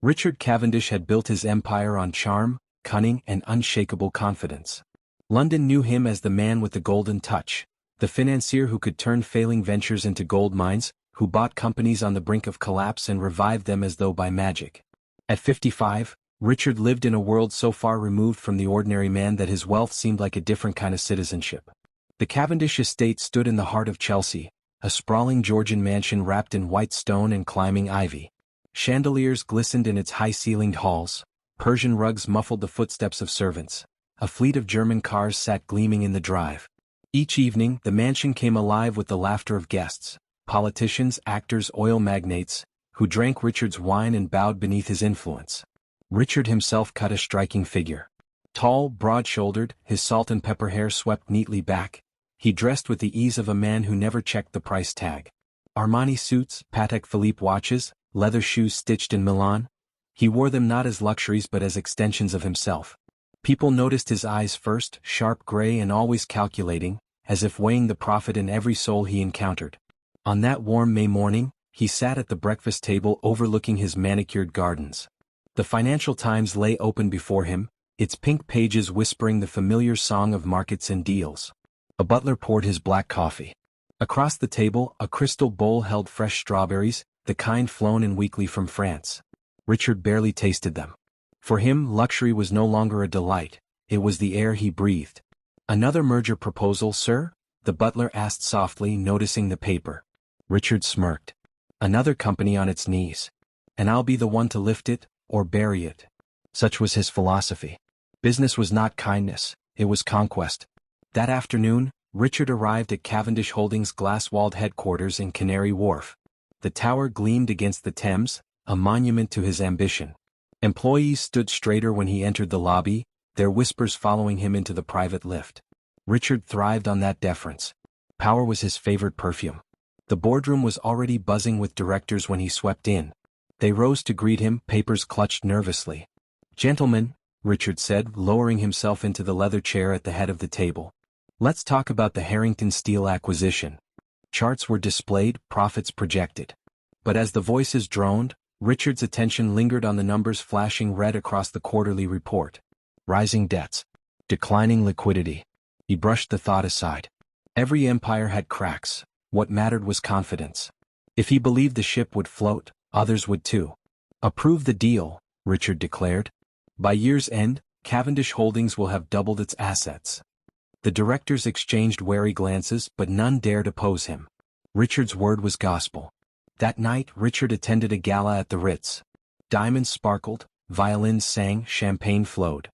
Richard Cavendish had built his empire on charm, cunning, and unshakable confidence. London knew him as the man with the golden touch, the financier who could turn failing ventures into gold mines, who bought companies on the brink of collapse and revived them as though by magic. At 55, Richard lived in a world so far removed from the ordinary man that his wealth seemed like a different kind of citizenship. The Cavendish estate stood in the heart of Chelsea, a sprawling Georgian mansion wrapped in white stone and climbing ivy. Chandeliers glistened in its high-ceilinged halls, Persian rugs muffled the footsteps of servants, a fleet of German cars sat gleaming in the drive. Each evening, the mansion came alive with the laughter of guests, politicians, actors, oil magnates, who drank Richard's wine and bowed beneath his influence. Richard himself cut a striking figure. Tall, broad-shouldered, his salt and pepper hair swept neatly back, he dressed with the ease of a man who never checked the price tag. Armani suits, Patek Philippe watches, leather shoes stitched in Milan. He wore them not as luxuries but as extensions of himself. People noticed his eyes first, sharp gray and always calculating, as if weighing the profit in every soul he encountered. On that warm May morning, he sat at the breakfast table overlooking his manicured gardens. The Financial Times lay open before him, its pink pages whispering the familiar song of markets and deals. A butler poured his black coffee. Across the table, a crystal bowl held fresh strawberries, the kind flown in weekly from France. Richard barely tasted them. For him, luxury was no longer a delight, it was the air he breathed. "Another merger proposal, sir?" the butler asked softly, noticing the paper. Richard smirked. "Another company on its knees. And I'll be the one to lift it, or bury it." Such was his philosophy. Business was not kindness, it was conquest. That afternoon, Richard arrived at Cavendish Holdings' glass-walled headquarters in Canary Wharf. The tower gleamed against the Thames, a monument to his ambition. Employees stood straighter when he entered the lobby, their whispers following him into the private lift. Richard thrived on that deference. Power was his favorite perfume. The boardroom was already buzzing with directors when he swept in. They rose to greet him, papers clutched nervously. "Gentlemen," Richard said, lowering himself into the leather chair at the head of the table. "Let's talk about the Harrington Steel acquisition." Charts were displayed, profits projected. But as the voices droned, Richard's attention lingered on the numbers flashing red across the quarterly report. Rising debts. Declining liquidity. He brushed the thought aside. Every empire had cracks. What mattered was confidence. If he believed the ship would float, others would too. "Approve the deal," Richard declared. "By year's end, Cavendish Holdings will have doubled its assets." The directors exchanged wary glances, but none dared oppose him. Richard's word was gospel. That night, Richard attended a gala at the Ritz. Diamonds sparkled, violins sang, champagne flowed.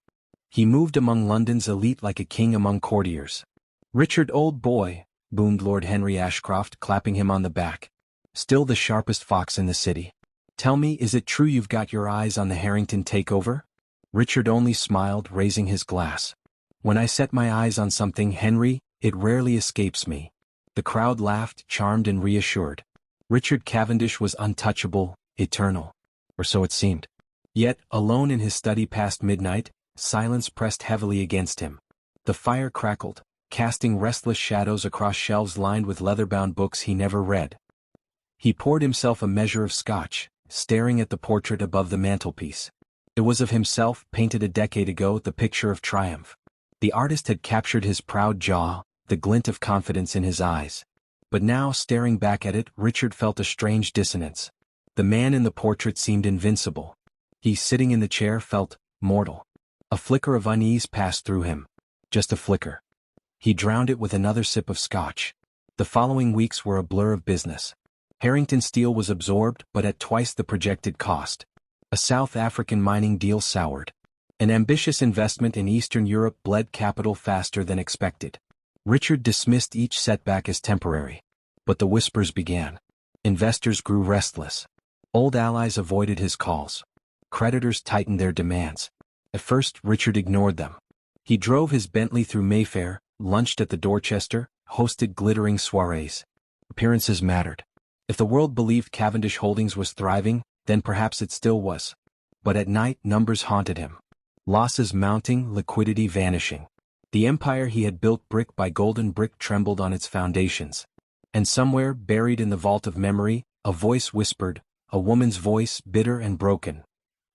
He moved among London's elite like a king among courtiers. "Richard, old boy," boomed Lord Henry Ashcroft, clapping him on the back. "Still the sharpest fox in the city. Tell me, is it true you've got your eyes on the Harrington takeover?" Richard only smiled, raising his glass. "When I set my eyes on something, Henry, it rarely escapes me." The crowd laughed, charmed and reassured. Richard Cavendish was untouchable, eternal. Or so it seemed. Yet, alone in his study past midnight, silence pressed heavily against him. The fire crackled, casting restless shadows across shelves lined with leather-bound books he never read. He poured himself a measure of scotch, staring at the portrait above the mantelpiece. It was of himself, painted a decade ago, the picture of triumph. The artist had captured his proud jaw, the glint of confidence in his eyes. But now, staring back at it, Richard felt a strange dissonance. The man in the portrait seemed invincible. He, sitting in the chair, felt mortal. A flicker of unease passed through him. Just a flicker. He drowned it with another sip of scotch. The following weeks were a blur of business. Harrington Steel was absorbed, but at twice the projected cost. A South African mining deal soured. An ambitious investment in Eastern Europe bled capital faster than expected. Richard dismissed each setback as temporary. But the whispers began. Investors grew restless. Old allies avoided his calls. Creditors tightened their demands. At first, Richard ignored them. He drove his Bentley through Mayfair, lunched at the Dorchester, hosted glittering soirees. Appearances mattered. If the world believed Cavendish Holdings was thriving, then perhaps it still was. But at night, numbers haunted him. Losses mounting, liquidity vanishing. The empire he had built brick by golden brick trembled on its foundations. And somewhere, buried in the vault of memory, a voice whispered, a woman's voice, bitter and broken.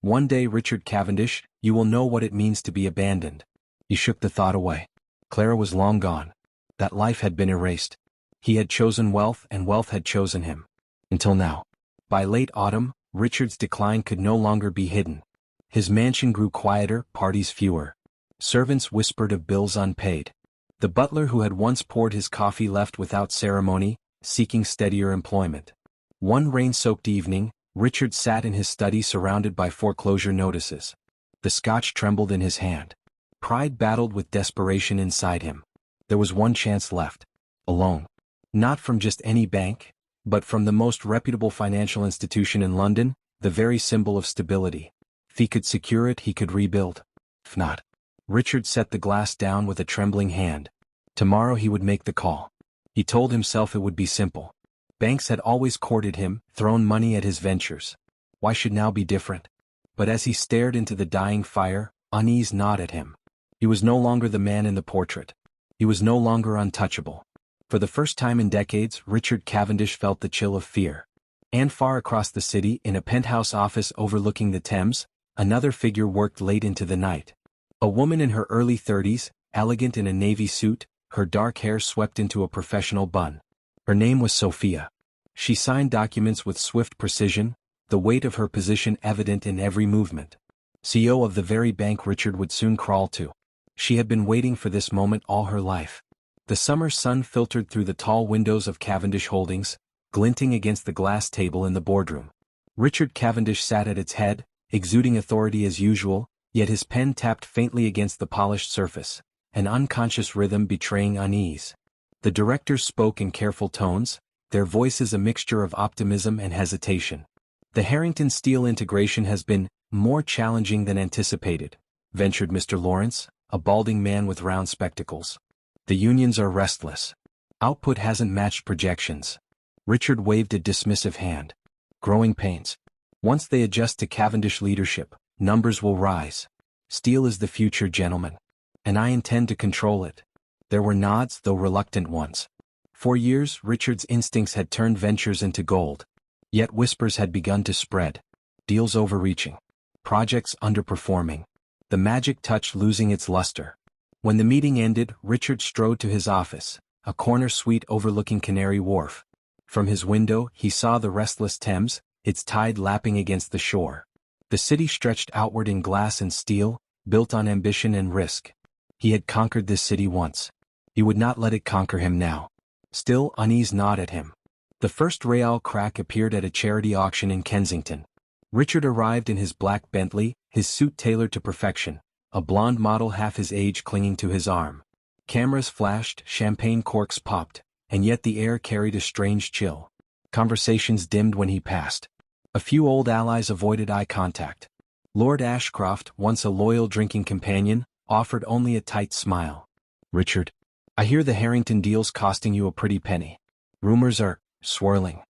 One day, Richard Cavendish, you will know what it means to be abandoned. He shook the thought away. Clara was long gone. That life had been erased. He had chosen wealth and wealth had chosen him. Until now. By late autumn, Richard's decline could no longer be hidden. His mansion grew quieter, parties fewer. Servants whispered of bills unpaid. The butler who had once poured his coffee left without ceremony, seeking steadier employment. One rain-soaked evening, Richard sat in his study surrounded by foreclosure notices. The scotch trembled in his hand. Pride battled with desperation inside him. There was one chance left. A loan. Not from just any bank, but from the most reputable financial institution in London, the very symbol of stability. If he could secure it, he could rebuild. If not. Richard set the glass down with a trembling hand. Tomorrow he would make the call. He told himself it would be simple. Banks had always courted him, thrown money at his ventures. Why should now be different? But as he stared into the dying fire, unease gnawed at him. He was no longer the man in the portrait. He was no longer untouchable. For the first time in decades, Richard Cavendish felt the chill of fear. And far across the city, in a penthouse office overlooking the Thames, another figure worked late into the night. A woman in her early 30s, elegant in a navy suit, her dark hair swept into a professional bun. Her name was Sophia. She signed documents with swift precision, the weight of her position evident in every movement. CEO of the very bank Richard would soon crawl to. She had been waiting for this moment all her life. The summer sun filtered through the tall windows of Cavendish Holdings, glinting against the glass table in the boardroom. Richard Cavendish sat at its head, exuding authority as usual, yet his pen tapped faintly against the polished surface, an unconscious rhythm betraying unease. The directors spoke in careful tones, their voices a mixture of optimism and hesitation. The Harrington Steel integration has been more challenging than anticipated, ventured Mr. Lawrence, a balding man with round spectacles. The unions are restless. Output hasn't matched projections. Richard waved a dismissive hand. Growing pains. Once they adjust to Cavendish leadership, numbers will rise. Steel is the future, gentlemen. And I intend to control it. There were nods, though reluctant ones. For years, Richard's instincts had turned ventures into gold. Yet whispers had begun to spread. Deals overreaching. Projects underperforming. The magic touch losing its luster. When the meeting ended, Richard strode to his office, a corner suite overlooking Canary Wharf. From his window, he saw the restless Thames, its tide lapping against the shore. The city stretched outward in glass and steel, built on ambition and risk. He had conquered this city once. He would not let it conquer him now. Still, unease gnawed at him. The first Real crack appeared at a charity auction in Kensington. Richard arrived in his black Bentley, his suit tailored to perfection, a blonde model half his age clinging to his arm. Cameras flashed, champagne corks popped, and yet the air carried a strange chill. Conversations dimmed when he passed. A few old allies avoided eye contact. Lord Ashcroft, once a loyal drinking companion, offered only a tight smile. Richard, I hear the Harrington deal's costing you a pretty penny. Rumors are swirling.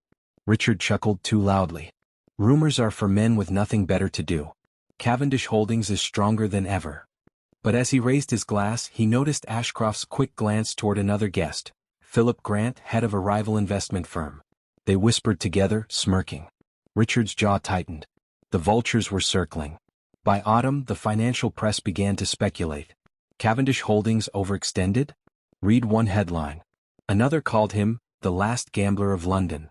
Richard chuckled too loudly. Rumors are for men with nothing better to do. Cavendish Holdings is stronger than ever. But as he raised his glass, he noticed Ashcroft's quick glance toward another guest, Philip Grant, head of a rival investment firm. They whispered together, smirking. Richard's jaw tightened. The vultures were circling. By autumn, the financial press began to speculate. Cavendish Holdings overextended? Read one headline. Another called him, the last gambler of London.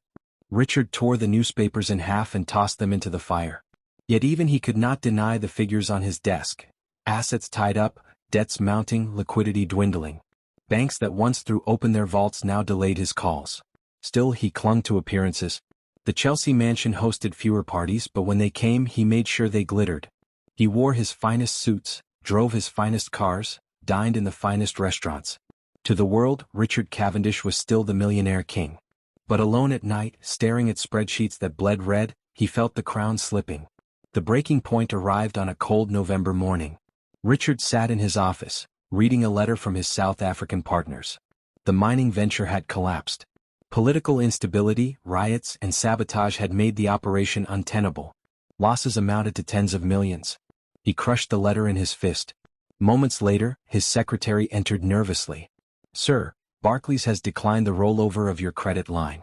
Richard tore the newspapers in half and tossed them into the fire. Yet even he could not deny the figures on his desk. Assets tied up, debts mounting, liquidity dwindling. Banks that once threw open their vaults now delayed his calls. Still, he clung to appearances. The Chelsea mansion hosted fewer parties, but when they came, he made sure they glittered. He wore his finest suits, drove his finest cars, dined in the finest restaurants. To the world, Richard Cavendish was still the millionaire king. But alone at night, staring at spreadsheets that bled red, he felt the crown slipping. The breaking point arrived on a cold November morning. Richard sat in his office, reading a letter from his South African partners. The mining venture had collapsed. Political instability, riots, and sabotage had made the operation untenable. Losses amounted to tens of millions. He crushed the letter in his fist. Moments later, his secretary entered nervously. Sir, Barclays has declined the rollover of your credit line.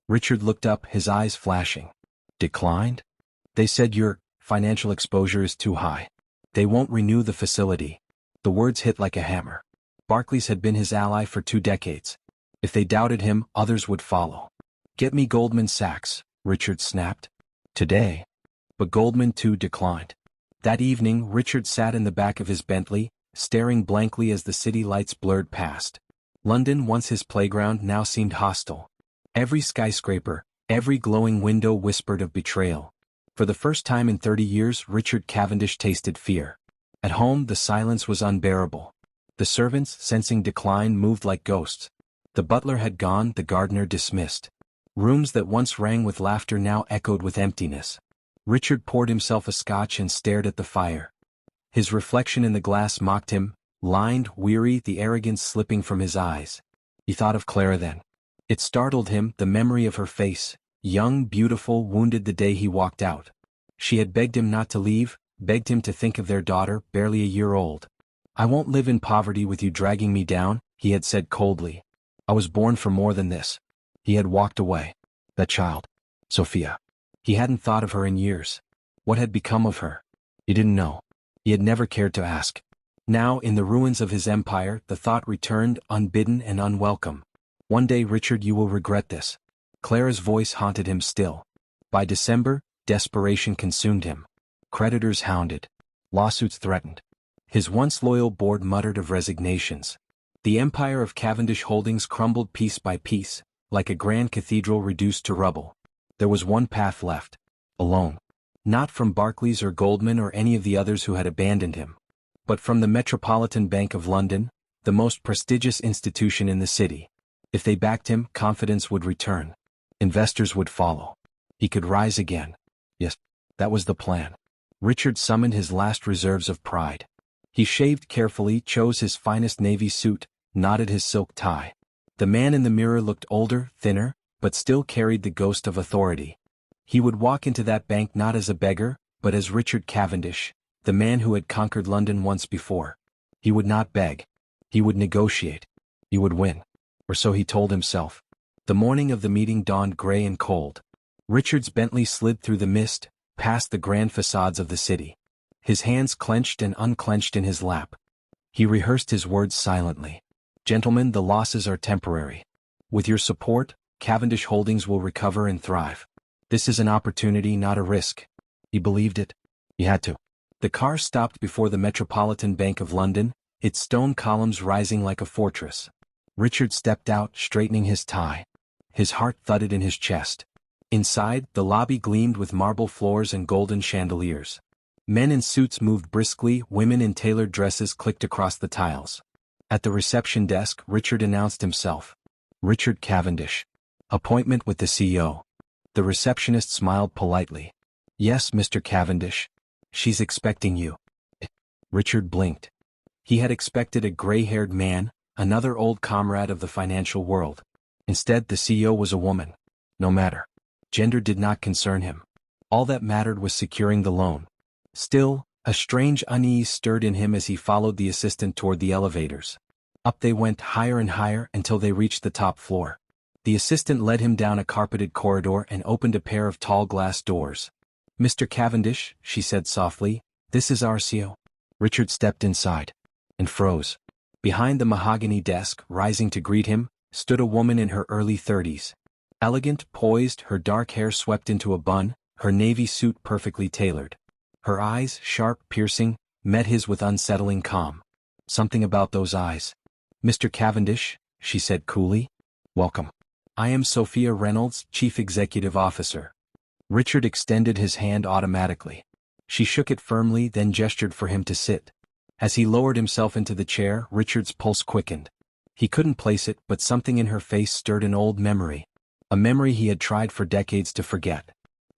Richard looked up, his eyes flashing. Declined? They said you're financial exposure is too high. They won't renew the facility. The words hit like a hammer. Barclays had been his ally for 2 decades. If they doubted him, others would follow. Get me Goldman Sachs, Richard snapped. Today. But Goldman too declined. That evening, Richard sat in the back of his Bentley, staring blankly as the city lights blurred past. London, once his playground, now seemed hostile. Every skyscraper, every glowing window whispered of betrayal. For the first time in 30 years, Richard Cavendish tasted fear. At home, the silence was unbearable. The servants, sensing decline, moved like ghosts. The butler had gone, the gardener dismissed. Rooms that once rang with laughter now echoed with emptiness. Richard poured himself a scotch and stared at the fire. His reflection in the glass mocked him, lined, weary, the arrogance slipping from his eyes. He thought of Clara then. It startled him, the memory of her face, young, beautiful, wounded the day he walked out. She had begged him not to leave, begged him to think of their daughter, barely a year old. I won't live in poverty with you dragging me down, he had said coldly. I was born for more than this. He had walked away. That child. Sophia. He hadn't thought of her in years. What had become of her? He didn't know. He had never cared to ask. Now, in the ruins of his empire, the thought returned, unbidden and unwelcome. One day, Richard, you will regret this. Clara's voice haunted him still. By December, desperation consumed him. Creditors hounded. Lawsuits threatened. His once loyal board muttered of resignations. The empire of Cavendish Holdings crumbled piece by piece, like a grand cathedral reduced to rubble. There was one path left. Alone. Not from Barclays or Goldman or any of the others who had abandoned him. But from the Metropolitan Bank of London, the most prestigious institution in the city. If they backed him, confidence would return. Investors would follow. He could rise again. Yes, that was the plan. Richard summoned his last reserves of pride. He shaved carefully, chose his finest navy suit, knotted his silk tie. The man in the mirror looked older, thinner, but still carried the ghost of authority. He would walk into that bank not as a beggar, but as Richard Cavendish, the man who had conquered London once before. He would not beg. He would negotiate. He would win. Or so he told himself. The morning of the meeting dawned gray and cold. Richard's Bentley slid through the mist, past the grand facades of the city. His hands clenched and unclenched in his lap. He rehearsed his words silently. Gentlemen, the losses are temporary. With your support, Cavendish Holdings will recover and thrive. This is an opportunity, not a risk. He believed it. He had to. The car stopped before the Metropolitan Bank of London, its stone columns rising like a fortress. Richard stepped out, straightening his tie. His heart thudded in his chest. Inside, the lobby gleamed with marble floors and golden chandeliers. Men in suits moved briskly, women in tailored dresses clicked across the tiles. At the reception desk, Richard announced himself. Richard Cavendish. Appointment with the CEO. The receptionist smiled politely. Yes, Mr. Cavendish. She's expecting you. Richard blinked. He had expected a gray-haired man, another old comrade of the financial world. Instead, the CEO was a woman. No matter. Gender did not concern him. All that mattered was securing the loan. Still, a strange unease stirred in him as he followed the assistant toward the elevators. Up they went higher and higher until they reached the top floor. The assistant led him down a carpeted corridor and opened a pair of tall glass doors. Mr. Cavendish, she said softly, this is our CEO. Richard stepped inside. And froze. Behind the mahogany desk, rising to greet him, stood a woman in her early 30s. Elegant, poised, her dark hair swept into a bun, her navy suit perfectly tailored. Her eyes, sharp, piercing, met his with unsettling calm. Something about those eyes. Mr. Cavendish, she said coolly. Welcome. I am Sophia Reynolds, Chief Executive Officer. Richard extended his hand automatically. She shook it firmly, then gestured for him to sit. As he lowered himself into the chair, Richard's pulse quickened. He couldn't place it, but something in her face stirred an old memory. A memory he had tried for decades to forget.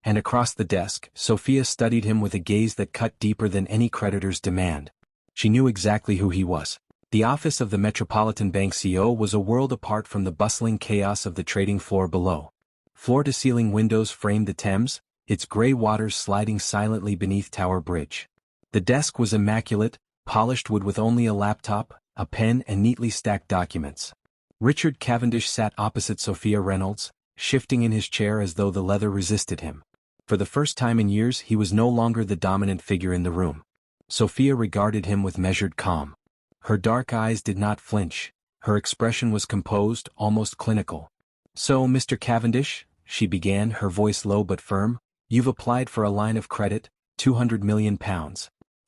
And across the desk, Sophia studied him with a gaze that cut deeper than any creditor's demand. She knew exactly who he was. The office of the Metropolitan Bank CEO was a world apart from the bustling chaos of the trading floor below. Floor-to-ceiling windows framed the Thames, its gray waters sliding silently beneath Tower Bridge. The desk was immaculate, polished wood with only a laptop, a pen and neatly stacked documents. Richard Cavendish sat opposite Sophia Reynolds, shifting in his chair as though the leather resisted him. For the first time in years he was no longer the dominant figure in the room. Sophia regarded him with measured calm. Her dark eyes did not flinch. Her expression was composed, almost clinical. "So, Mr. Cavendish," she began, her voice low but firm, "you've applied for a line of credit, £200 million.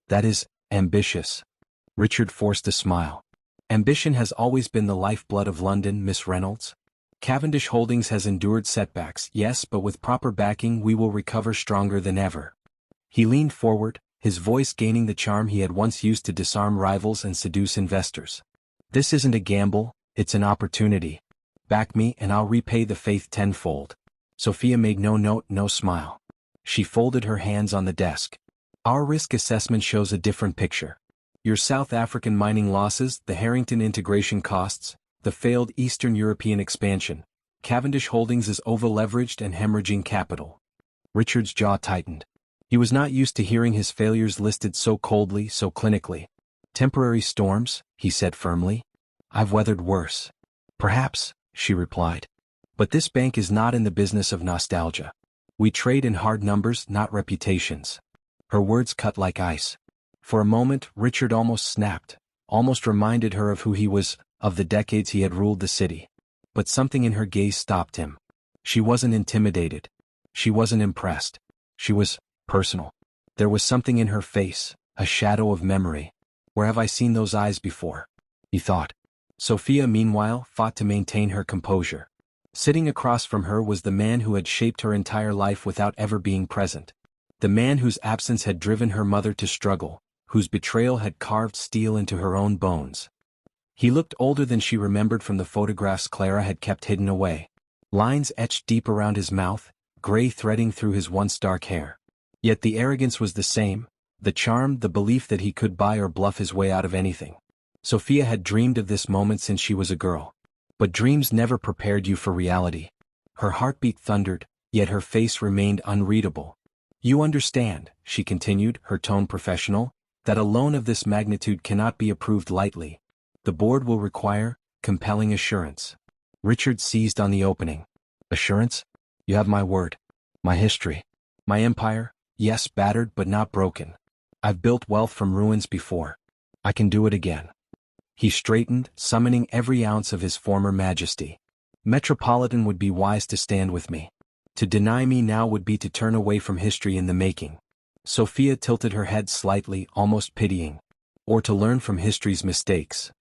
That is ambitious." Richard forced a smile. "Ambition has always been the lifeblood of London, Miss Reynolds. Cavendish Holdings has endured setbacks, yes, but with proper backing we will recover stronger than ever." He leaned forward, his voice gaining the charm he had once used to disarm rivals and seduce investors. "This isn't a gamble, it's an opportunity. Back me and I'll repay the faith tenfold." Sophia made no note, no smile. She folded her hands on the desk. "Our risk assessment shows a different picture. Your South African mining losses, the Harrington integration costs, the failed Eastern European expansion. Cavendish Holdings is over-leveraged and hemorrhaging capital." Richard's jaw tightened. He was not used to hearing his failures listed so coldly, so clinically. "Temporary storms," he said firmly. "I've weathered worse." "Perhaps," she replied. "But this bank is not in the business of nostalgia. We trade in hard numbers, not reputations." Her words cut like ice. For a moment, Richard almost snapped, almost reminded her of who he was, of the decades he had ruled the city. But something in her gaze stopped him. She wasn't intimidated. She wasn't impressed. She was personal. There was something in her face, a shadow of memory. "Where have I seen those eyes before?" he thought. Sophia, meanwhile, fought to maintain her composure. Sitting across from her was the man who had shaped her entire life without ever being present. The man whose absence had driven her mother to struggle, whose betrayal had carved steel into her own bones. He looked older than she remembered from the photographs Clara had kept hidden away. Lines etched deep around his mouth, gray threading through his once dark hair. Yet the arrogance was the same, the charm, the belief that he could buy or bluff his way out of anything. Sophia had dreamed of this moment since she was a girl. But dreams never prepared you for reality. Her heartbeat thundered, yet her face remained unreadable. "You understand," she continued, her tone professional, "that a loan of this magnitude cannot be approved lightly. The board will require compelling assurance." Richard seized on the opening. "Assurance? You have my word. My history. My empire, yes, battered but not broken. I've built wealth from ruins before. I can do it again." He straightened, summoning every ounce of his former majesty. "Metropolitan would be wise to stand with me. To deny me now would be to turn away from history in the making." Sophia tilted her head slightly, almost pitying. "Or to learn from history's mistakes."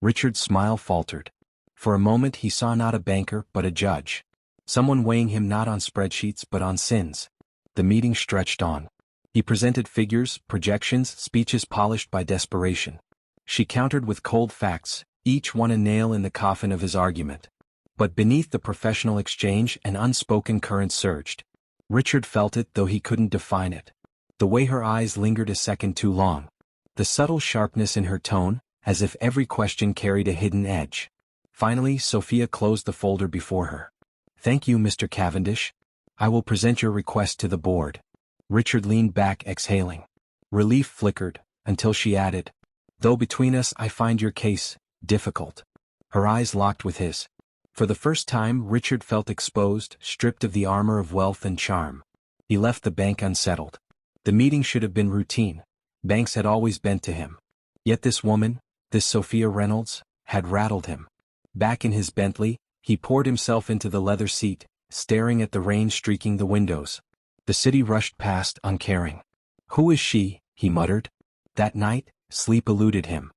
Richard's smile faltered. For a moment he saw not a banker but a judge. Someone weighing him not on spreadsheets but on sins. The meeting stretched on. He presented figures, projections, speeches polished by desperation. She countered with cold facts, each one a nail in the coffin of his argument. But beneath the professional exchange an unspoken current surged. Richard felt it though he couldn't define it. The way her eyes lingered a second too long. The subtle sharpness in her tone, as if every question carried a hidden edge. Finally, Sophia closed the folder before her. "Thank you, Mr. Cavendish. I will present your request to the board." Richard leaned back, exhaling. Relief flickered, until she added, "Though between us I find your case difficult." Her eyes locked with his. For the first time Richard felt exposed, stripped of the armor of wealth and charm. He left the bank unsettled. The meeting should have been routine. Banks had always bent to him. Yet this woman, this Sophia Reynolds, had rattled him. Back in his Bentley, he poured himself into the leather seat, staring at the rain streaking the windows. The city rushed past, uncaring. "Who is she?" he muttered. That night, sleep eluded him.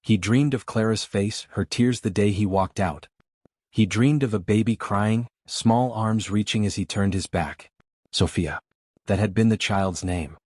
He dreamed of Clara's face, her tears the day he walked out. He dreamed of a baby crying, small arms reaching as he turned his back. Sophia. That had been the child's name.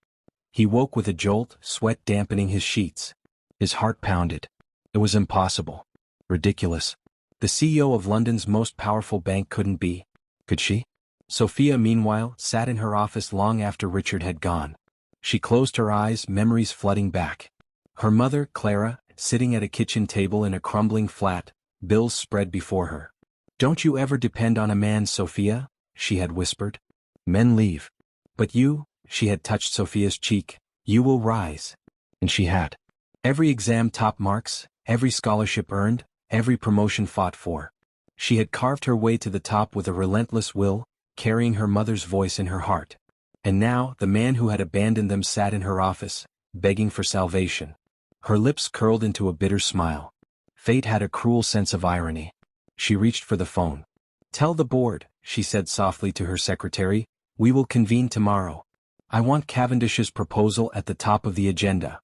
He woke with a jolt, sweat dampening his sheets. His heart pounded. It was impossible. Ridiculous. The CEO of London's most powerful bank couldn't be. Could she? Sophia, meanwhile, sat in her office long after Richard had gone. She closed her eyes, memories flooding back. Her mother, Clara, sitting at a kitchen table in a crumbling flat, bills spread before her. "Don't you ever depend on a man, Sophia," she had whispered. "Men leave. But you," she had touched Sophia's cheek, "you will rise." And she had. Every exam top marks, every scholarship earned, every promotion fought for. She had carved her way to the top with a relentless will, carrying her mother's voice in her heart. And now, the man who had abandoned them sat in her office, begging for salvation. Her lips curled into a bitter smile. Fate had a cruel sense of irony. She reached for the phone. "Tell the board," she said softly to her secretary, "we will convene tomorrow. I want Cavendish's proposal at the top of the agenda."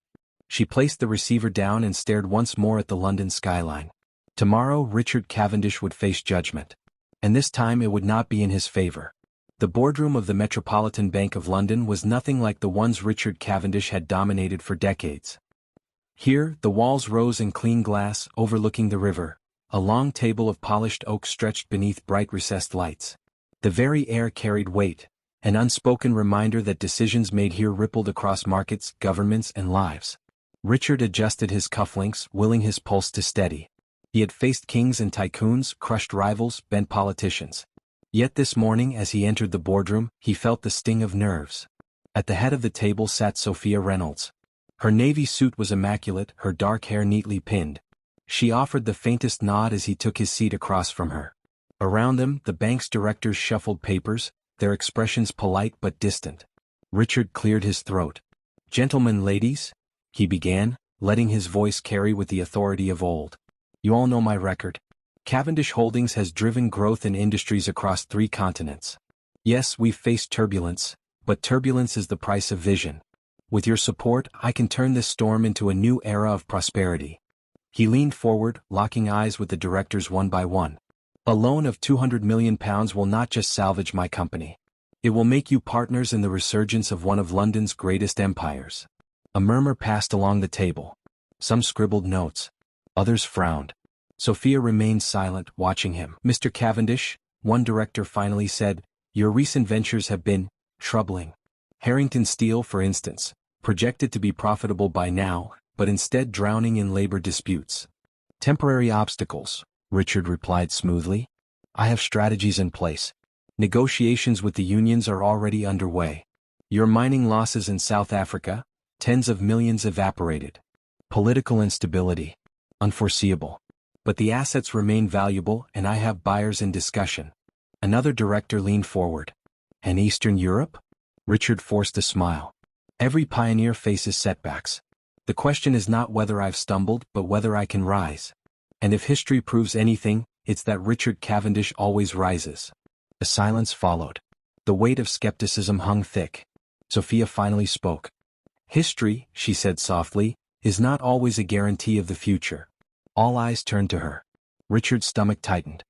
She placed the receiver down and stared once more at the London skyline. Tomorrow Richard Cavendish would face judgment. And this time it would not be in his favor. The boardroom of the Metropolitan Bank of London was nothing like the ones Richard Cavendish had dominated for decades. Here, the walls rose in clean glass, overlooking the river. A long table of polished oak stretched beneath bright recessed lights. The very air carried weight, an unspoken reminder that decisions made here rippled across markets, governments, and lives. Richard adjusted his cufflinks, willing his pulse to steady. He had faced kings and tycoons, crushed rivals, bent politicians. Yet this morning as he entered the boardroom, he felt the sting of nerves. At the head of the table sat Sophia Reynolds. Her navy suit was immaculate, her dark hair neatly pinned. She offered the faintest nod as he took his seat across from her. Around them, the bank's directors shuffled papers, their expressions polite but distant. Richard cleared his throat. "Gentlemen, ladies," he began, letting his voice carry with the authority of old. "You all know my record. Cavendish Holdings has driven growth in industries across 3 continents. Yes, we've faced turbulence, but turbulence is the price of vision. With your support, I can turn this storm into a new era of prosperity." He leaned forward, locking eyes with the directors one by one. "A loan of £200 million will not just salvage my company. It will make you partners in the resurgence of one of London's greatest empires." A murmur passed along the table. Some scribbled notes. Others frowned. Sophia remained silent, watching him. "Mr. Cavendish," one director finally said, "your recent ventures have been troubling. Harrington Steel, for instance, projected to be profitable by now, but instead drowning in labor disputes." "Temporary obstacles," Richard replied smoothly. "I have strategies in place. Negotiations with the unions are already underway. Your mining losses in South Africa, tens of millions evaporated. Political instability, unforeseeable. But the assets remain valuable and I have buyers in discussion." Another director leaned forward. "And Eastern Europe?" Richard forced a smile. "Every pioneer faces setbacks. The question is not whether I've stumbled, but whether I can rise. And if history proves anything, it's that Richard Cavendish always rises." A silence followed. The weight of skepticism hung thick. Sophia finally spoke. "History," she said softly, "is not always a guarantee of the future." All eyes turned to her. Richard's stomach tightened.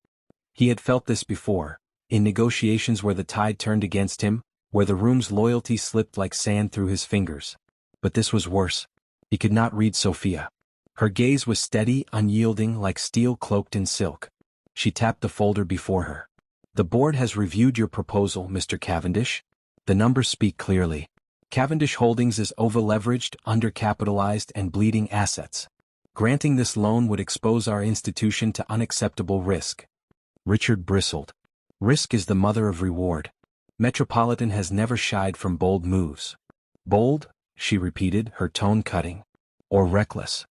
He had felt this before, in negotiations where the tide turned against him, where the room's loyalty slipped like sand through his fingers. But this was worse. He could not read Sophia. Her gaze was steady, unyielding, like steel cloaked in silk. She tapped the folder before her. "The board has reviewed your proposal, Mr. Cavendish. The numbers speak clearly. Cavendish Holdings is over-leveraged, undercapitalized, and bleeding assets. Granting this loan would expose our institution to unacceptable risk." Richard bristled. "Risk is the mother of reward. Metropolitan has never shied from bold moves." "Bold?" she repeated, her tone cutting. "Or reckless?"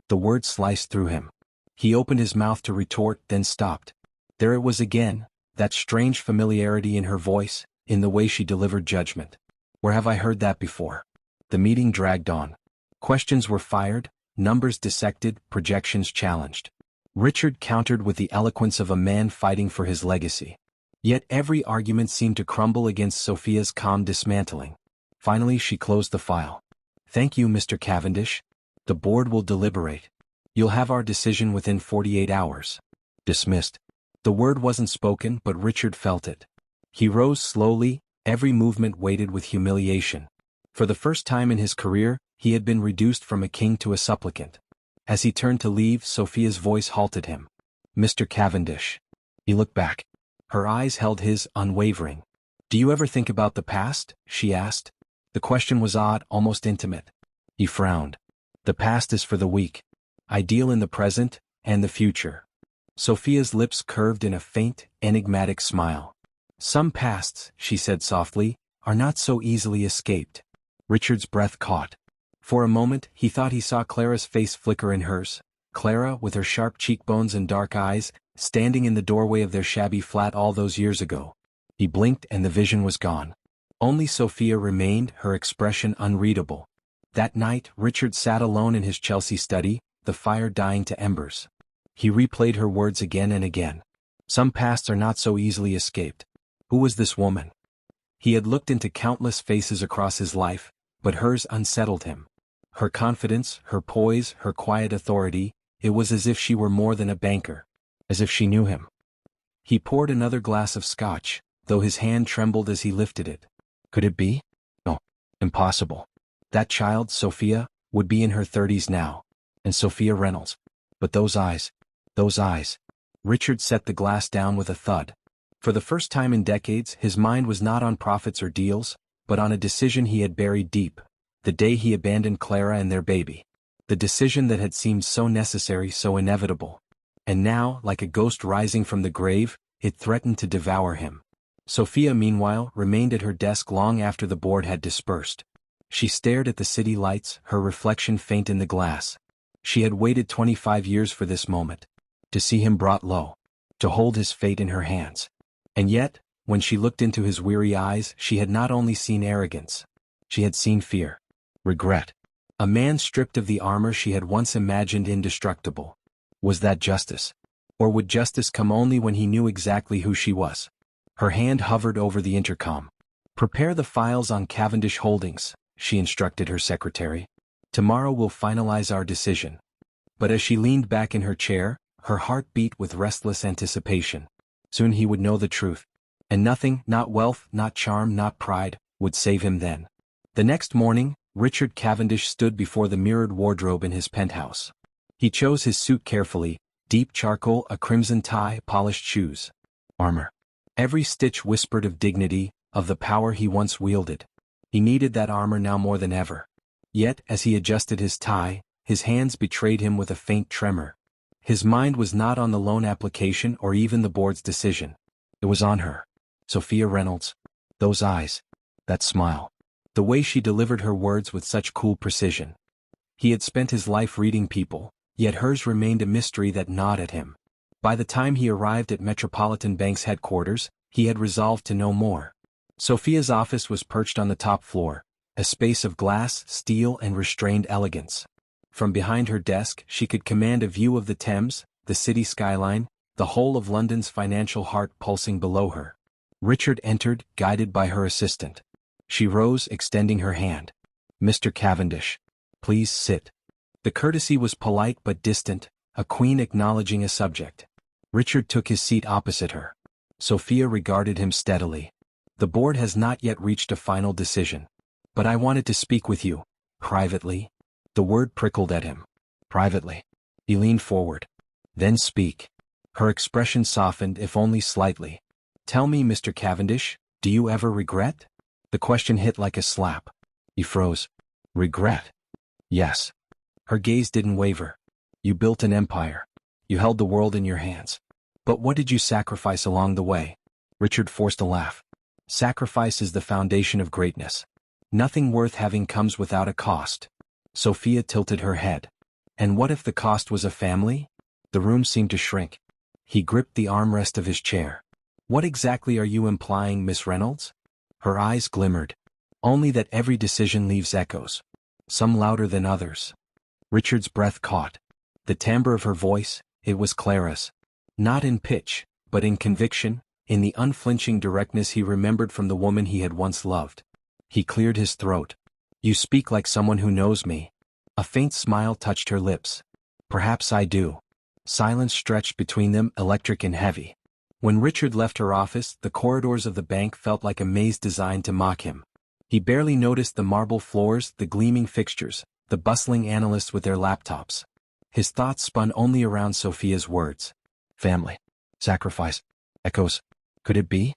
The word sliced through him. He opened his mouth to retort, then stopped. There it was again, that strange familiarity in her voice, in the way she delivered judgment. Where have I heard that before? The meeting dragged on. Questions were fired, numbers dissected, projections challenged. Richard countered with the eloquence of a man fighting for his legacy. Yet every argument seemed to crumble against Sophia's calm dismantling. Finally she closed the file. "Thank you, Mr. Cavendish. The board will deliberate. You'll have our decision within 48 hours. Dismissed." The word wasn't spoken, but Richard felt it. He rose slowly, every movement weighted with humiliation. For the first time in his career, he had been reduced from a king to a supplicant. As he turned to leave, Sophia's voice halted him. "Mr. Cavendish." He looked back. Her eyes held his, unwavering. "Do you ever think about the past?" she asked. The question was odd, almost intimate. He frowned. "The past is for the weak. I deal in the present, and the future." Sophia's lips curved in a faint, enigmatic smile. "Some pasts," she said softly, "are not so easily escaped." Richard's breath caught. For a moment, he thought he saw Clara's face flicker in hers. Clara, with her sharp cheekbones and dark eyes, standing in the doorway of their shabby flat all those years ago. He blinked and the vision was gone. Only Sophia remained, her expression unreadable. That night, Richard sat alone in his Chelsea study, the fire dying to embers. He replayed her words again and again. Some pasts are not so easily escaped. Who was this woman? He had looked into countless faces across his life, but hers unsettled him. Her confidence, her poise, her quiet authority, it was as if she were more than a banker. As if she knew him. He poured another glass of scotch, though his hand trembled as he lifted it. Could it be? No. Impossible. That child, Sophia, would be in her 30s now. And Sophia Reynolds. But those eyes. Those eyes. Richard set the glass down with a thud. For the first time in decades, his mind was not on profits or deals, but on a decision he had buried deep. The day he abandoned Clara and their baby. The decision that had seemed so necessary, so inevitable. And now, like a ghost rising from the grave, it threatened to devour him. Sophia, meanwhile, remained at her desk long after the board had dispersed. She stared at the city lights, her reflection faint in the glass. She had waited 25 years for this moment. To see him brought low. To hold his fate in her hands. And yet, when she looked into his weary eyes, she had not only seen arrogance. She had seen fear. Regret. A man stripped of the armor she had once imagined indestructible. Was that justice? Or would justice come only when he knew exactly who she was? Her hand hovered over the intercom. Prepare the files on Cavendish Holdings, she instructed her secretary. Tomorrow we'll finalize our decision. But as she leaned back in her chair, her heart beat with restless anticipation. Soon he would know the truth. And nothing, not wealth, not charm, not pride, would save him then. The next morning, Richard Cavendish stood before the mirrored wardrobe in his penthouse. He chose his suit carefully, deep charcoal, a crimson tie, polished shoes. Armor. Every stitch whispered of dignity, of the power he once wielded. He needed that armor now more than ever. Yet, as he adjusted his tie, his hands betrayed him with a faint tremor. His mind was not on the loan application or even the board's decision. It was on her. Sophia Reynolds. Those eyes. That smile. The way she delivered her words with such cool precision. He had spent his life reading people, yet hers remained a mystery that gnawed at him. By the time he arrived at Metropolitan Bank's headquarters, he had resolved to know more. Sophia's office was perched on the top floor, a space of glass, steel, and restrained elegance. From behind her desk, she could command a view of the Thames, the city skyline, the whole of London's financial heart pulsing below her. Richard entered, guided by her assistant. She rose, extending her hand. Mr. Cavendish. Please sit. The courtesy was polite but distant, a queen acknowledging a subject. Richard took his seat opposite her. Sophia regarded him steadily. The board has not yet reached a final decision. But I wanted to speak with you. Privately. The word prickled at him. Privately. He leaned forward. Then speak. Her expression softened, if only slightly. Tell me, Mr. Cavendish, do you ever regret? The question hit like a slap. He froze. Regret? Yes. Her gaze didn't waver. You built an empire. You held the world in your hands. But what did you sacrifice along the way? Richard forced a laugh. Sacrifice is the foundation of greatness. Nothing worth having comes without a cost. Sophia tilted her head. And what if the cost was a family? The room seemed to shrink. He gripped the armrest of his chair. What exactly are you implying, Miss Reynolds? Her eyes glimmered. Only that every decision leaves echoes. Some louder than others. Richard's breath caught. The timbre of her voice, it was Clara's. Not in pitch, but in conviction, in the unflinching directness he remembered from the woman he had once loved. He cleared his throat. You speak like someone who knows me. A faint smile touched her lips. Perhaps I do. Silence stretched between them, electric and heavy. When Richard left her office, the corridors of the bank felt like a maze designed to mock him. He barely noticed the marble floors, the gleaming fixtures, the bustling analysts with their laptops. His thoughts spun only around Sophia's words. Family. Sacrifice. Echoes. Could it be?